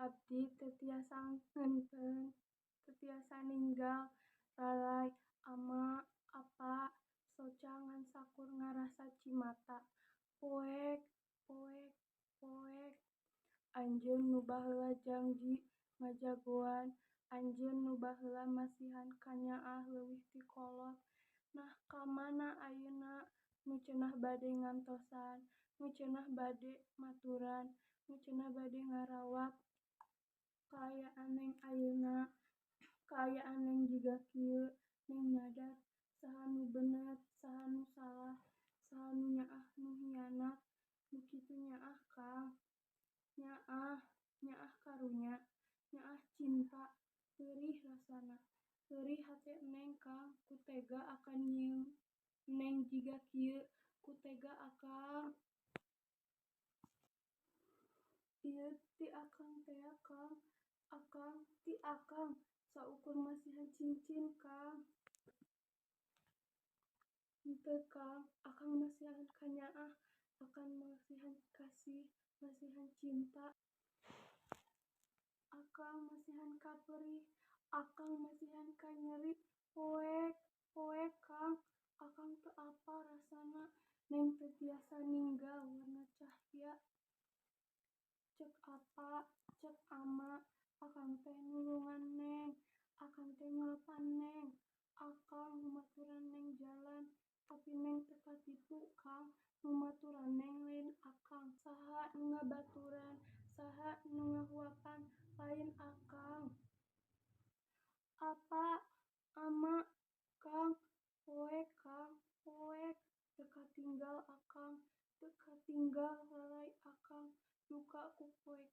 Abdi teu tiasa ngeunkeun, teu tiasa ninggal lalai ama, apa, soca ngan sakur ngarasa cimata. Poek, poek, poek. Anjeun nu baheula janji ngajagoan, anjeun nu baheula masihan ka nyaah leuwih ti kolot. Nah kamana ayeuna nu cenah bade ngantosan, nu cenah bade maturan, nu cenah bade ngarawat kaayaan neng ayeuna, kaayaan neng jiga kieu, neng nyadar saha nu bener, saha nu salah, saha nu nyaah nu hianat, nu kitu nyaah Kang. Nyaah, nyaah karunya, nyaah cinta, peurih rasana, peurih hate Neng Kang, ku tega akan nyieun Neng jiga kieu, ku tega akang. Ieu ti akang tea Kang, akang ti akang saukur masihan cincin Kang. Henteu Kang, akang masihan ka nyaah, akang masihan kasih, masihan cinta. Akang masihan ka peurih, akang masihan ka nyeri. Poek, poek Kang, akang teu apa rasana Neng teu tiasa ninggal warna cahya. Ceuk apa, ceuk ama, akang teh nulungan Neng, akang teh ngeulepan Neng, akang numaturan Neng jalan, tapi Neng teu katipu Kang, numaturan Neng lain akang. Saha nu ngabaturan, saha nu ngahuapan lain akang. Apa, ama, Kang, poek Kang, poek, teu katinggal akang, teu katinggal lalai akang, duka ku poek